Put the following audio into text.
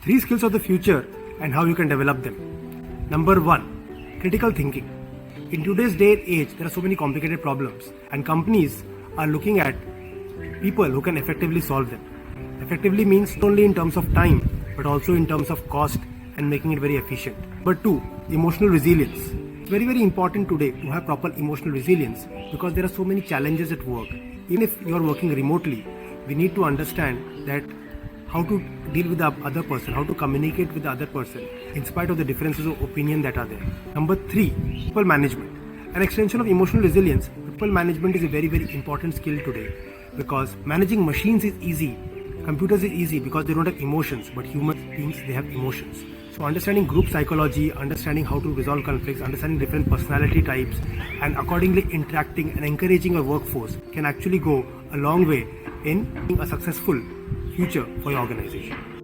3 skills of the future and how you can develop them. Number 1, critical thinking. In today's day and age, there are so many complicated problems, and companies are looking at people who can effectively solve them. Effectively means not only in terms of time, but also in terms of cost and making it very efficient. Number 2, emotional resilience. It's very, very important today to have proper emotional resilience because there are so many challenges at work. Even if you are working remotely, we need to understand that how to deal with the other person, how to communicate with the other person in spite of the differences of opinion that are there. Number 3, people management. An extension of emotional resilience, people management is a very, very important skill today because managing machines is easy, computers is easy because they don't have emotions, but human beings, they have emotions. So understanding group psychology, understanding how to resolve conflicts, understanding different personality types, and accordingly interacting and encouraging your workforce can actually go a long way in being a successful future for your organization.